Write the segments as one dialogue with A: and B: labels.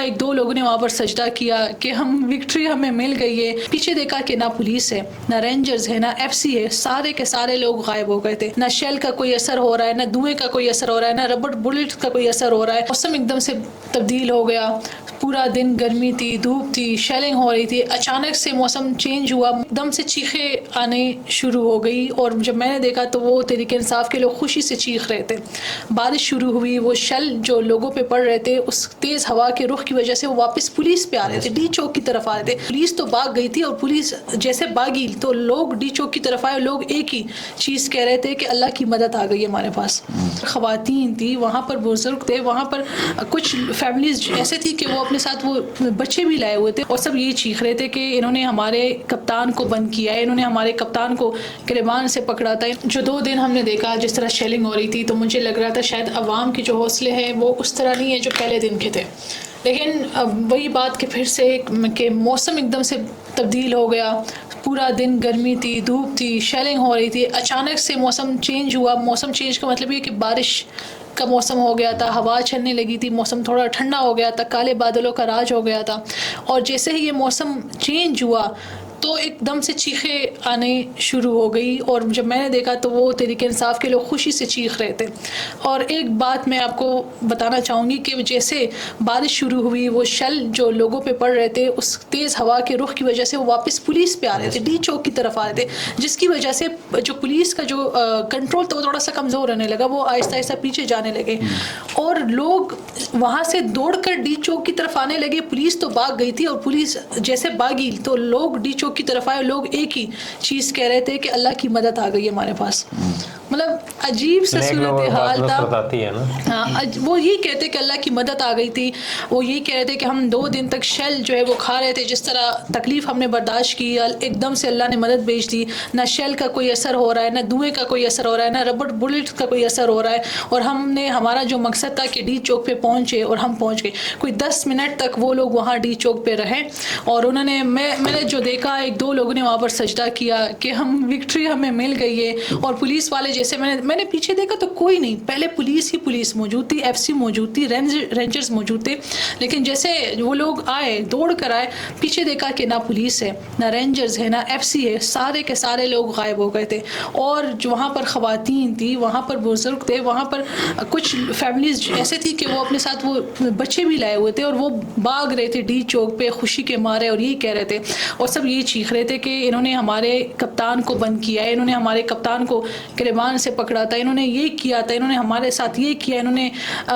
A: ایک دو لوگوں نے وہاں پر سجدہ کیا کہ ہم وکٹری ہمیں مل گئی ہے. پیچھے دیکھا کہ نہ پولیس ہے، نہ رینجرز ہے، نہ ایف سی ہے، سارے کے سارے لوگ غائب ہو گئے تھے. نہ شیل کا کوئی اثر ہو رہا ہے، نہ دھوئیں کا کوئی اثر ہو رہا ہے، نہ ربڑ بلٹ کا کوئی اثر ہو رہا ہے. موسم ایک دم سے تبدیل ہو گیا. پورا دن گرمی تھی، دھوپ تھی، شیلنگ ہو رہی تھی. اچانک سے موسم چینج ہوا، ایک دم سے چیخیں آنے شروع ہو گئی. اور جب میں نے دیکھا تو وہ تحریک انصاف کے لوگ خوشی سے چیخ رہے تھے. بارش شروع ہوئی، وہ شل جو لوگوں پہ پڑ رہے تھے اس تیز ہوا کے رخ کی وجہ سے وہ واپس پولیس پہ آ رہے تھے، ڈی چوک کی طرف آ رہے تھے. پولیس تو بھاگ گئی تھی اور پولیس جیسے بھاگی تو لوگ ڈی چوک کی طرف آئے. لوگ ایک ہی چیز کہہ رہے تھے کہ اللہ کی مدد آ گئی ہمارے پاس. خواتین تھی وہاں پر، بزرگ تھے وہاں پر، کچھ فیملیز ایسے تھی کہ وہ اپنے ساتھ وہ بچے بھی لائے ہوئے تھے اور سب یہی چیخ رہے تھے کہ انہوں نے ہمارے کپتان کو بند کیا ہے، انہوں نے ہمارے کپتان کو گریبان سے پکڑا تھا. جو 2 دن ہم نے دیکھا جس طرح شیلنگ ہو رہی تھی تو مجھے لگ رہا تھا شاید عوام کے جو حوصلے ہیں وہ اس طرح نہیں ہے جو پہلے دن کے تھے. لیکن وہی بات کہ پھر سے کہ موسم ایک دم سے تبدیل ہو گیا. پورا دن گرمی تھی، دھوپ تھی، شیلنگ ہو رہی تھی. اچانک سے موسم چینج ہوا. موسم چینج کا مطلب یہ کہ بارش کا موسم ہو گیا تھا، ہوا چلنے لگی تھی، موسم تھوڑا ٹھنڈا ہو گیا تھا، کالے بادلوں کا راج ہو گیا تھا. اور جیسے ہی یہ موسم چینج ہوا تو ایک دم سے چیخیں آنے شروع ہو گئی. اور جب میں نے دیکھا تو وہ تحریک انصاف کے لوگ خوشی سے چیخ رہے تھے. اور ایک بات میں آپ کو بتانا چاہوں گی کہ جیسے بارش شروع ہوئی، وہ شل جو لوگوں پہ پڑ رہے تھے اس تیز ہوا کے رخ کی وجہ سے وہ واپس پولیس پہ آ رہے تھے، ڈی چوک کی طرف آ رہے تھے. جس کی وجہ سے جو پولیس کا جو کنٹرول تھا وہ تھوڑا سا کمزور ہونے لگا، وہ آہستہ آہستہ پیچھے جانے لگے اور لوگ وہاں سے دوڑ کر ڈی چوک کی طرف آنے لگے. پولیس تو بھاگ گئی تھی اور پولیس جیسے بھاگی تو لوگ ڈی چوک کی طرف آئے. لوگ ایک ہی چیز کہہ رہے تھے کہ اللہ کی مدد آ گئی ہمارے پاس. مطلب عجیب سا صورتحال تھا. وہ یہی کہتے کہ اللہ کی مدد آ گئی تھی. وہ یہی کہہ رہے تھے کہ ہم 2 دن تک شیل جو ہے وہ کھا رہے تھے، جس طرح تکلیف ہم نے برداشت کی ایک دم سے اللہ نے مدد بھیج دی. نہ شیل کا کوئی اثر ہو رہا ہے، نہ دھوئیں کا کوئی اثر ہو رہا ہے، نہ ربڑ بلٹ کا کوئی اثر ہو رہا ہے. اور ہمارا جو مقصد تھا کہ ڈی چوک پہ پہنچے اور ہم پہنچ گئے. کوئی 10 منٹ تک وہ لوگ وہاں ڈی چوک پہ رہے اور انہوں نے میں نے جو دیکھا ایک دو لوگوں نے وہاں پر سجدہ کیا کہ ہم وکٹری ہمیں مل گئی ہے. اور پولیس والے جیسے میں نے پیچھے دیکھا تو کوئی نہیں، پہلے پولیس ہی پولیس موجود تھی، ایف سی موجود تھی، رینجرز موجود تھے. لیکن جیسے وہ لوگ آئے، دوڑ کر آئے، پیچھے دیکھا کہ نہ پولیس ہے، نہ رینجرز ہے، نہ ایف سی ہے، سارے کے سارے لوگ غائب ہو گئے تھے. اور جو وہاں پر خواتین تھی وہاں پر، بزرگ تھے وہاں پر، کچھ فیملیز ایسے تھی کہ وہ اپنے ساتھ وہ بچے بھی لائے ہوئے تھے اور وہ بھاگ رہے تھے ڈی چوک پہ خوشی کے مارے اور یہی کہہ رہے تھے اور سب یہی چیخ رہے تھے کہ انہوں نے ہمارے کپتان کو بند کیا ہے، انہوں نے ہمارے کپتان کو گریبان سے پکڑا تھا، انہوں نے یہ کیا تھا، انہوں نے ہمارے ساتھ یہ کیا، انہوں نے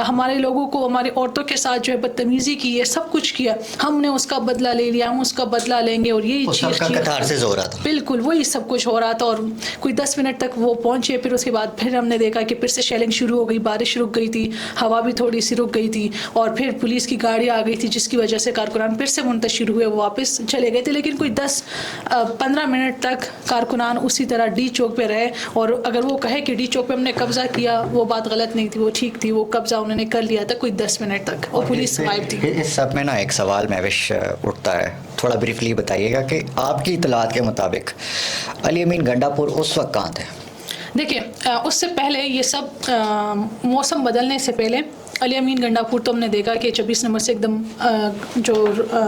A: ہمارے لوگوں کو، ہماری عورتوں کے ساتھ جو ہے بدتمیزی کی ہے، سب کچھ کیا، ہم نے اس کا بدلہ لے لیا، ہم اس کا بدلہ لیں گے. اور یہی چیز
B: کتارسس ہو رہا تھا،
A: بالکل وہی سب کچھ ہو رہا تھا. اور کوئی 10 منٹ تک وہ پہنچے. پھر اس کے بعد پھر ہم نے دیکھا کہ پھر سے شیلنگ شروع ہو گئی، بارش رک گئی تھی، ہوا بھی تھوڑی سی رک گئی تھی اور پھر پولیس کی گاڑی آ گئی تھی جس کی وجہ سے کارکنان پھر سے منتشر ہوئے، وہ واپس چلے گئے تھے. لیکن کوئی 10-15 منٹ تک کارکنان اسی طرح ڈی چوک پہ رہے. اور اگر وہ کہے کہ ڈی چوک پہ ہم نے قبضہ کیا، وہ بات غلط نہیں تھی، وہ ٹھیک تھی، وہ قبضہ انہوں نے کر لیا تھا کوئی 10 منٹ تک اور پولیس غائب تھی.
B: اس سب میں نا ایک سوال محوش اٹھتا ہے، تھوڑا بریفلی بتائیے گا کہ آپ کی اطلاعات کے مطابق علی امین گنڈاپور اس وقت کہاں تھے؟
A: دیکھیں اس سے پہلے یہ سب موسم بدلنے سے پہلے علی امین گنڈاپور تو ہم نے دیکھا کہ 26 نمبر سے ایک دم جو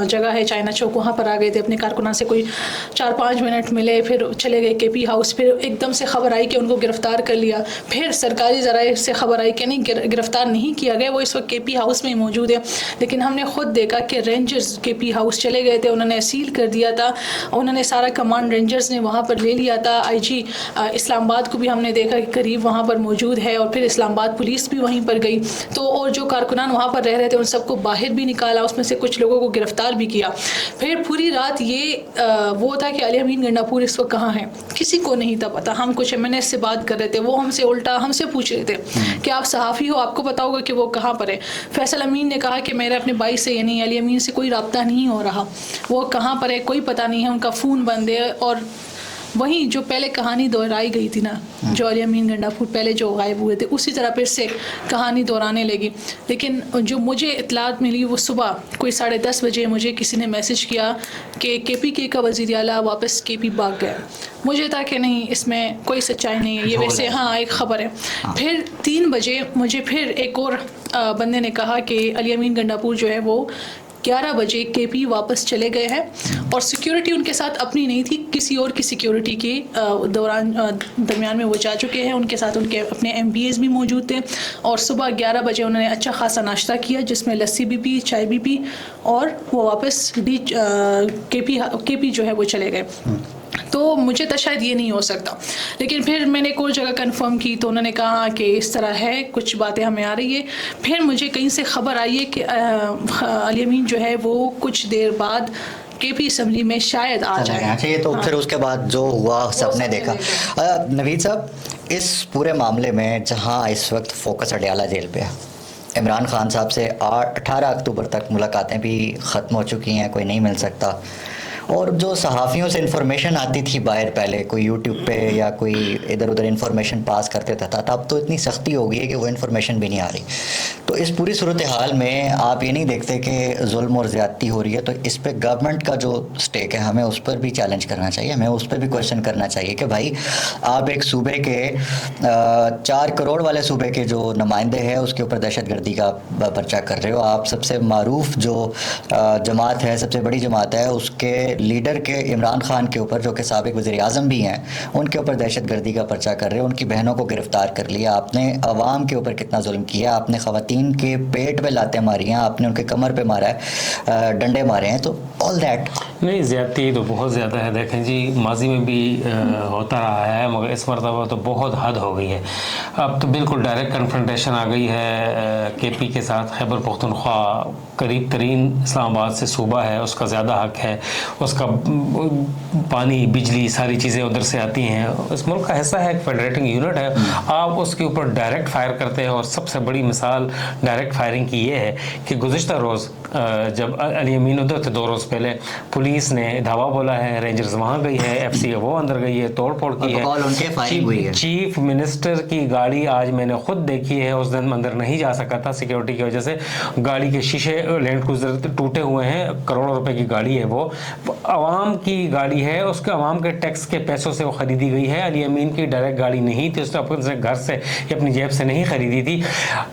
A: جگہ ہے چائنا چوک وہاں پر آ گئے تھے. اپنے کارکنان سے کوئی 4-5 منٹ ملے، پھر چلے گئے کے پی ہاؤس. پھر ایک دم سے خبر آئی کہ ان کو گرفتار کر لیا. پھر سرکاری ذرائع سے خبر آئی کہ نہیں گرفتار نہیں کیا گیا، وہ اس وقت کے پی ہاؤس میں ہی موجود ہے. لیکن ہم نے خود دیکھا کہ رینجرز کے پی ہاؤس چلے گئے تھے، انہوں نے سیل کر دیا تھا، انہوں نے سارا کمانڈ رینجرز نے وہاں پر لے لیا تھا. آئی جی اسلام آباد کو بھی ہم نے دیکھا کہ قریب وہاں پر موجود ہے اور پھر اسلام آباد پولیس بھی وہیں پر گئی. تو اور جو کارکنان وہاں پر رہ رہے تھے ان سب کو باہر بھی نکالا، اس میں سے کچھ لوگوں کو گرفتار بھی کیا. پھر پوری رات یہ وہ تھا کہ علی امین گنڈاپور اس وقت کہاں ہے، کسی کو نہیں تھا پتا. ہم کچھ MNS سے بات کر رہے تھے، وہ ہم سے الٹا ہم سے پوچھ رہے تھے کہ آپ صحافی ہو، آپ کو پتا ہوگا کہ وہ کہاں پر ہے. فیصل امین نے کہا کہ میرے اپنے بھائی سے یعنی علی امین سے کوئی رابطہ نہیں ہو رہا، وہ کہاں پر ہے کوئی پتہ نہیں ہے، ان کا فون بند ہے. اور وہیں جو پہلے کہانی دہرائی گئی تھی نا، جو علی امین گنڈاپور پہلے جو غائب ہوئے تھے اسی طرح پھر سے کہانی دہرانے لگی. لیکن جو مجھے اطلاعات ملی وہ صبح کوئی 10:30 بجے مجھے کسی نے میسج کیا کہ KPK کا وزیر اعلیٰ واپس KP بھاگ گیا. مجھے تھا کہ نہیں اس میں کوئی سچائی نہیں ہے، یہ ویسے ہاں ایک خبر ہے. پھر 3 بجے مجھے پھر ایک اور بندے نے کہا کہ علی امین گنڈاپور جو ہے وہ 11 بجے کے پی واپس چلے گئے ہیں اور سیکیورٹی ان کے ساتھ اپنی نہیں تھی, کسی اور کی سیکیورٹی کے درمیان میں وہ جا چکے ہیں. ان کے ساتھ ان کے اپنے ایم پی ایز بھی موجود تھے اور صبح 11 بجے انہوں نے اچھا خاصا ناشتہ کیا جس میں لسی بھی پی, چائے بھی پی اور وہ واپس کے پی جو ہے وہ چلے گئے. تو مجھے تو شاید یہ نہیں ہو سکتا, لیکن پھر میں نے ایک اور جگہ کنفرم کی تو انہوں نے کہا کہ اس طرح ہے, کچھ باتیں ہمیں آ رہی ہے. پھر مجھے کہیں سے خبر آئی ہے کہ علی امین جو ہے وہ کچھ دیر بعد کے پی اسمبلی میں شاید آ جائے.
B: اچھا, یہ تو پھر اس کے بعد جو ہوا سب نے دیکھا. نوید صاحب, اس پورے معاملے میں جہاں اس وقت فوکس اڈیالہ جیل پہ ہے, عمران خان صاحب سے 18 اکتوبر تک ملاقاتیں بھی ختم ہو چکی ہیں, کوئی نہیں مل سکتا, اور جو صحافیوں سے انفارمیشن آتی تھی باہر, پہلے کوئی یوٹیوب پہ یا کوئی ادھر ادھر انفارمیشن پاس کر دیتا تھا, اب تو اتنی سختی ہو گئی ہے کہ وہ انفارمیشن بھی نہیں آ رہی. تو اس پوری صورتحال میں آپ یہ نہیں دیکھتے کہ ظلم اور زیادتی ہو رہی ہے, تو اس پہ گورنمنٹ کا جو اسٹیک ہے ہمیں اس پر بھی چیلنج کرنا چاہیے, ہمیں اس پہ بھی کوشچن کرنا چاہیے کہ بھائی آپ ایک صوبے کے 4 کروڑ والے صوبے کے جو نمائندے ہیں اس کے اوپر دہشت گردی کا پرچہ کر رہے ہو, آپ سب سے معروف جو جماعت ہے, سب سے بڑی جماعت ہے, اس کے لیڈر کے عمران خان کے اوپر جو کہ سابق وزیر اعظم بھی ہیں, ان کے اوپر دہشت گردی کا پرچہ کر رہے ہیں, ان کی بہنوں کو گرفتار کر لیا. آپ نے عوام کے اوپر کتنا ظلم کیا, آپ نے خواتین کے پیٹ پہ لاتیں ماری ہیں, آپ نے ان کے کمر پہ مارا ہے, ڈنڈے مارے ہیں, تو آل دیٹ
C: نہیں, زیادتی تو بہت زیادہ ہے. دیکھیں جی, ماضی میں بھی ہوتا رہا ہے مگر اس مرتبہ تو بہت حد ہو گئی ہے. اب تو بالکل ڈائریکٹ کنفرنٹیشن آ گئی ہے کے پی کے ساتھ. خیبر پختونخوا قریب ترین اسلام آباد سے صوبہ ہے, اس کا زیادہ حق ہے, اس کا پانی بجلی ساری چیزیں ادھر سے آتی ہیں, اس ملک کا حصہ ہے, ایک فیڈریٹنگ یونٹ ہے, آپ اس کے اوپر ڈائریکٹ فائر کرتے ہیں. اور سب سے بڑی مثال ڈائریکٹ فائرنگ کی یہ ہے کہ گزشتہ روز جب علی امین ادھر تھے 2 روز پہلے, پولیس نے دھاوا بولا ہے, رینجرز وہاں گئی ہے, ایف سی وہ اندر گئی ہے, توڑ پھوڑ کی ہے. چیف منسٹر کی گاڑی آج میں نے خود دیکھی ہے, اس دن اندر نہیں جا سکا تھا سیکیورٹی کی وجہ سے, گاڑی کے شیشے لینڈ کروزر ٹوٹے ہوئے ہیں, کروڑوں روپے کی گاڑی ہے, وہ عوام کی گاڑی ہے, اس کے عوام کے ٹیکس کے پیسوں سے وہ خریدی گئی ہے. علی امین کی ڈائریکٹ گاڑی نہیں تھی, اس نے اپنے گھر سے یا اپنی جیب سے نہیں خریدی تھی.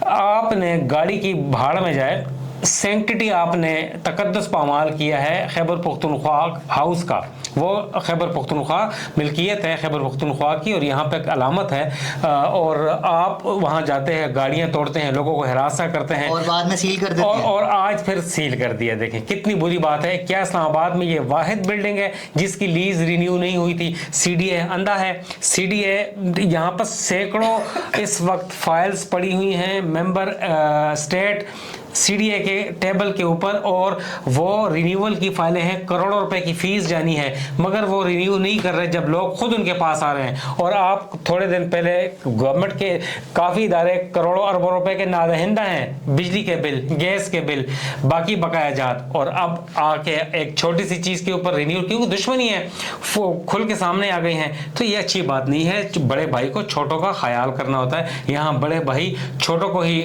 C: آپ نے گاڑی کی بھاڑ میں جائے, سینکٹی آپ نے تقدس پامال کیا ہے خیبر پختونخوا ہاؤس کا, وہ خیبر پختونخوا ملکیت ہے خیبر پختونخوا کی, اور یہاں پہ ایک علامت ہے, اور آپ وہاں جاتے ہیں, گاڑیاں توڑتے ہیں, لوگوں کو ہراساں کرتے ہیں,
B: اور بعد میں سیل کر دیتے ہیں,
C: اور آج پھر سیل کر دیا. دیکھیں کتنی بری بات ہے. کیا اسلام آباد میں یہ واحد بلڈنگ ہے جس کی لیز رینیو نہیں ہوئی تھی؟ سی ڈی اے اندھا ہے, سی ڈی اے یہاں پر سینکڑوں اس وقت فائلز پڑی ہوئی ہیں member state C D A کے ٹیبل کے اوپر, اور وہ رینیول کی فائلیں ہیں, کروڑوں روپے کی فیس جانی ہے, مگر وہ رینیو نہیں کر رہے جب لوگ خود ان کے پاس آ رہے ہیں. اور آپ تھوڑے دن پہلے گورنمنٹ کے کافی ادارے کروڑوں اربوں روپے کے نادہندہ ہیں, بجلی کے بل, گیس کے بل, باقی بقایا جات, اور اب آ کے ایک چھوٹی سی چیز کے اوپر رینیول, کیونکہ دشمنی ہے, کھل کے سامنے آ گئی ہیں. تو یہ اچھی بات نہیں ہے. بڑے بھائی کو چھوٹوں کا خیال کرنا ہوتا ہے, یہاں بڑے بھائی چھوٹوں کو ہی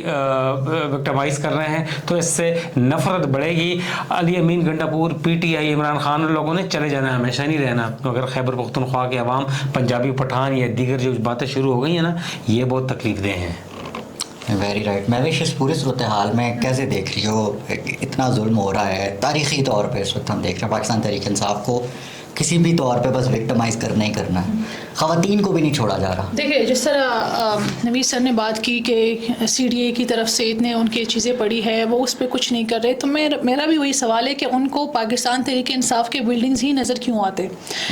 C: وکٹمائز کر رہے ہیں, تو اس سے نفرت بڑھے گی. علی امین گنڈا پور, P T I, Imran Khan لوگوں نے چلے جانا, ہمیشہ نہیں رہنا, مگر خیبر پختونخوا کے عوام, پنجابی پٹھان یا دیگر جو باتیں شروع ہو گئی ہیں نا, یہ بہت تکلیف دہ ہیں.
B: Very right. میں بھی اس پورے صورتحال میں کیسے دیکھ رہی ہو, اتنا ظلم ہو رہا ہے تاریخی طور پہ اس وقت ہم دیکھ رہے ہیں پاکستان تحریک انصاف کو کسی بھی طور پہ بس وکٹمائز کرنا ہی کرنا ہے, خواتین کو بھی نہیں چھوڑا جا رہا.
A: دیکھیں جس طرح نوید سر نے بات کی کہ سی ڈی اے کی طرف سے اتنے ان کی چیزیں پڑی ہے, وہ اس پہ کچھ نہیں کر رہے, تو میرا بھی وہی سوال ہے کہ ان کو پاکستان تحریک انصاف کے بلڈنگز ہی نظر کیوں آتے.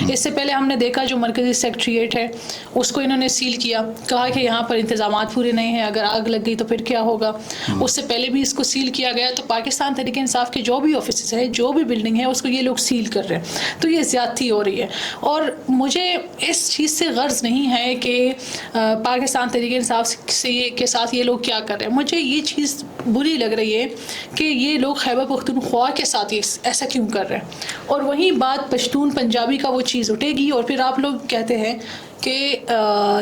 A: اس سے پہلے ہم نے دیکھا جو مرکزی سیکریٹریٹ ہے اس کو انہوں نے سیل کیا, کہا کہ یہاں پر انتظامات پورے نہیں ہیں, اگر آگ لگ گئی تو پھر کیا ہوگا. اس سے پہلے بھی اس کو سیل کیا گیا. تو پاکستان تحریک انصاف کے جو بھی آفیسز ہے, جو بھی بلڈنگ ہے, اس کو یہ لوگ سیل کر رہے ہیں, تو یہ زیادتی ہو رہی ہے. اور مجھے اس چیز سے غرض نہیں ہے کہ پاکستان تحریک انصاف کے ساتھ یہ لوگ کیا کر رہے ہیں. مجھے یہ چیز بری لگ رہی ہے کہ یہ لوگ خیبر پختونخوا کے ساتھ ایسا کیوں کر رہے ہیں. اور وہیں بات پشتون پنجابی کا وہ چیز اٹھے گی, اور پھر آپ لوگ کہتے ہیں کہ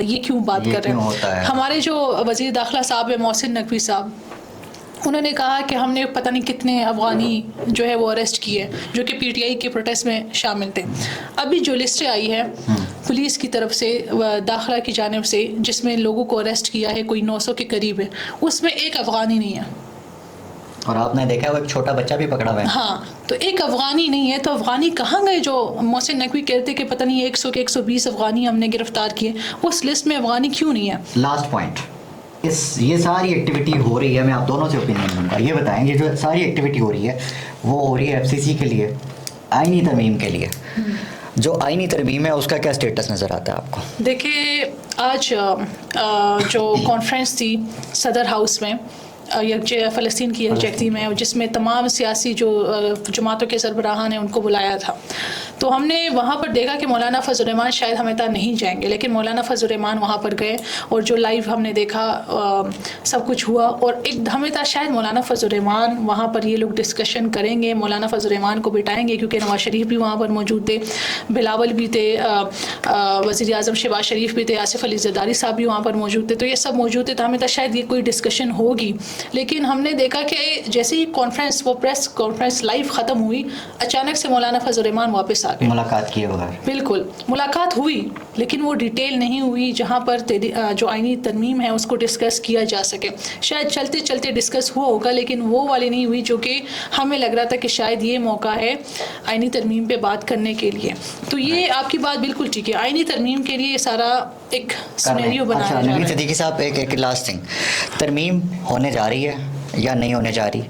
A: یہ کیوں بات کر رہے ہیں. ہمارے جو وزیر داخلہ صاحب ہے محسن نقوی صاحب, انہوں نے کہا کہ ہم نے پتہ نہیں کتنے افغانی جو ہے وہ اریسٹ کیے جو کہ پی ٹی آئی کے پروٹیسٹ میں شامل تھے. ابھی جو لسٹیں آئی ہے پولیس کی طرف سے, داخلہ کی جانب سے, جس میں لوگوں کو اریسٹ کیا ہے کوئی 900 کے قریب ہے, اس میں ایک افغانی نہیں ہے.
B: اور آپ نے دیکھا وہ ایک چھوٹا بچہ بھی پکڑا ہوا ہے.
A: ہاں تو ایک افغانی نہیں ہے تو افغانی کہاں گئے جو محسن نقوی کہتے کہ پتہ نہیں 100 کے 120 افغانی ہم نے گرفتار کیے, اس لسٹ میں افغانی کیوں نہیں ہے؟
B: لاسٹ پوائنٹ, یہ ساری ایکٹیویٹی ہو رہی ہے, میں آپ دونوں سے اوپینین لوں گا, یہ بتائیں یہ جو ساری ایکٹیویٹی ہو رہی ہے وہ ہو رہی ہے FCC کے لیے, آئینی ترمیم کے لیے, جو آئینی ترمیم ہے اس کا کیا اسٹیٹس نظر آتا ہے آپ کو؟
A: دیکھیے آج جو کانفرنس تھی صدر ہاؤس میں فلسطین کی یکجہتی میں, جس میں تمام سیاسی جو جماعتوں کے سربراہان ہیں ان کو بلایا تھا, تو ہم نے وہاں پر دیکھا کہ مولانا فضل الرحمان شاید ہمیں تک نہیں جائیں گے, لیکن مولانا فضل الرحمان وہاں پر گئے اور جو لائیو ہم نے دیکھا سب کچھ ہوا, اور ایک ہمیں تھا شاید مولانا فضل الرحمان وہاں پر یہ لوگ ڈسکشن کریں گے, مولانا فضل الرحمان کو بٹھائیں گے کیونکہ نواز شریف بھی وہاں پر موجود تھے, بلاول بھی تھے, وزیر اعظم شہباز شریف بھی تھے, آصف علی زرداری صاحب بھی وہاں پر موجود تھے, تو یہ سب موجود تھے, تو ہمیں تھا شاید یہ کوئی ڈسکشن ہوگی, لیکن ہم نے دیکھا کہ جیسے ہی کانفرنس وہ پریس کانفرنس لائیو ختم ہوئی, اچانک سے مولانا فضل الرحمان واپس آ گئے.
B: ملاقات کیے بغیر؟ بالکل
A: ملاقات ہوئی لیکن وہ ڈیٹیل نہیں ہوئی جہاں پر جو آئینی ترمیم ہے اس کو ڈسکس کیا جا سکے. شاید چلتے چلتے ڈسکس ہوا ہوگا لیکن وہ والی نہیں ہوئی جو کہ ہمیں لگ رہا تھا کہ شاید یہ موقع ہے آئینی ترمیم پہ بات کرنے کے لیے. تو یہ آپ کی بات بالکل ٹھیک ہے, آئینی ترمیم کے لیے سارا ایک سینیریو بنایا جا رہا ہے.
B: نوید صدیقی صاحب ایک لاسٹ تھنگ, ترمیم ہونے جا رہی ہے یا نہیں ہونے جا رہی,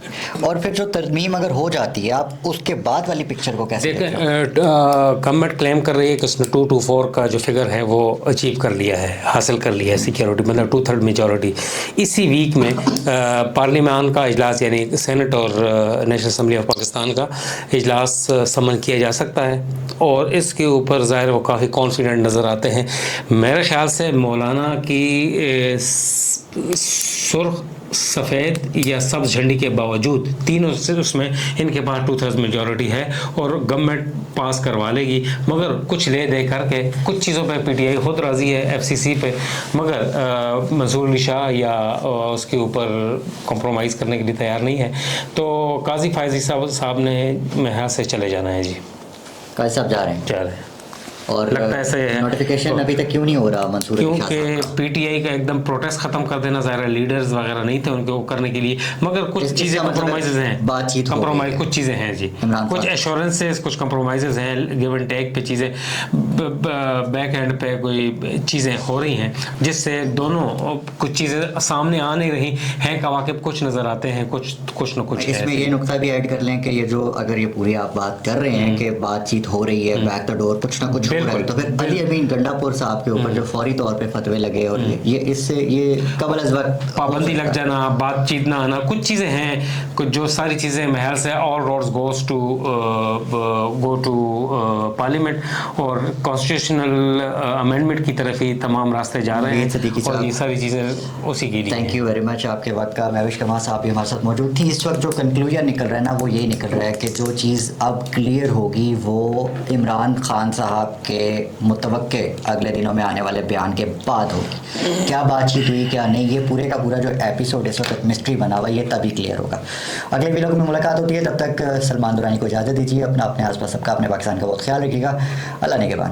B: اور پھر جو ترمیم اگر ہو جاتی ہے آپ اس کے بعد والی پکچر کو کیسے دیکھیں؟
C: گورنمنٹ کلیم کر رہی ہے کہ اس نے 224 کا جو فگر ہے وہ اچیو کر لیا ہے, حاصل کر لیا ہے سیکیورٹی, مطلب 2/3 میجورٹی. اسی ویک میں پارلیمان کا اجلاس یعنی سینٹ اور نیشنل اسمبلی آف پاکستان کا اجلاس سمن کیا جا سکتا ہے, اور اس کے اوپر ظاہر وہ کافی کانفیڈنٹ نظر آتے ہیں. میرے خیال سے مولانا کی سرخ سفید یا سبز جھنڈی کے باوجود تینوں سے اس میں ان کے پاس 2/3 میجورٹی ہے اور گورنمنٹ پاس کروا لے گی, مگر کچھ لے دے کر کے کچھ چیزوں پہ PTI خود راضی ہے FCC پہ, مگر منصور علی شاہ یا اس کے اوپر کمپرومائز کرنے کے لیے تیار نہیں ہے. تو قاضی فائزی صاحب نے محاذ سے چلے جانا ہے. جی
B: قاضی صاحب جا رہے ہیں اور
C: لگتا ایسے ہے
B: نوٹیفیکیشن ابھی تک کیوں نہیں ہو رہا منصور؟
C: کیونکہ PTI کا ایک دم پروٹیسٹ ختم کر دینا, ظاہر لیڈرز وغیرہ نہیں تھے ان کو کرنے کے لیے, مگر کچھ چیزیں کمپرومائزز ہیں,
B: بات چیت
C: کمپرومائز کچھ چیزیں ہیں جی, کچھ ایشورنسز کچھ کمپرومائزز ہیں, گیو اینڈ ٹیک پہ چیزیں, بیک اینڈ پہ کوئی چیزیں ہو رہی ہیں جس سے دونوں کچھ چیزیں سامنے آ نہیں رہی ہیں, کواکب کچھ نظر آتے ہیں, کچھ نہ کچھ.
B: اس میں یہ نقطہ بھی ایڈ کر لیں کہ یہ جو اگر یہ پوری آپ بات کر رہے ہیں کہ بات چیت ہو رہی ہے بیک دا ڈور کچھ نہ کچھ, تو پھر علی امین گنڈا پور صاحب کے اوپر جو فوری طور پہ فتوے لگے اور یہ اس سے یہ قبل از وقت
C: پابندی لگ جانا, بات چیت نہ آنا, کچھ چیزیں ہیں جو ساری چیزیں محل سے آل روڈز گو ٹو پارلیمنٹ اور کانسٹیٹیوشنل امینڈمنٹ کی طرف ہی تمام راستے جا رہے ہیں, اور یہ ساری چیزیں اسی کے لیے.
B: تھینک یو ویری مچ آپ کے وقت کا. مہوش کمار صاحب بھی ہمارے ساتھ موجود تھیں. اس وقت جو کنکلوژن نکل رہا ہے نا وہ یہی نکل رہا ہے کہ جو چیز اب کلیئر ہوگی وہ عمران خان صاحب کے متوقع اگلے دنوں میں آنے والے بیان کے بعد ہوگی. کیا بات چیت ہوئی کیا نہیں, یہ پورے کا پورا جو ایپیسوڈ اس وقت مسٹری بنا ہوا یہ تبھی کلیئر ہوگا. اگلے ویلوگ میں ملاقات ہوتی ہے, تب تک سلمان درانی کو اجازت دیجیے. اپنے آس پاس سب کا, اپنے پاکستان کا بہت خیال رکھیے گا. اللہ نگہبان.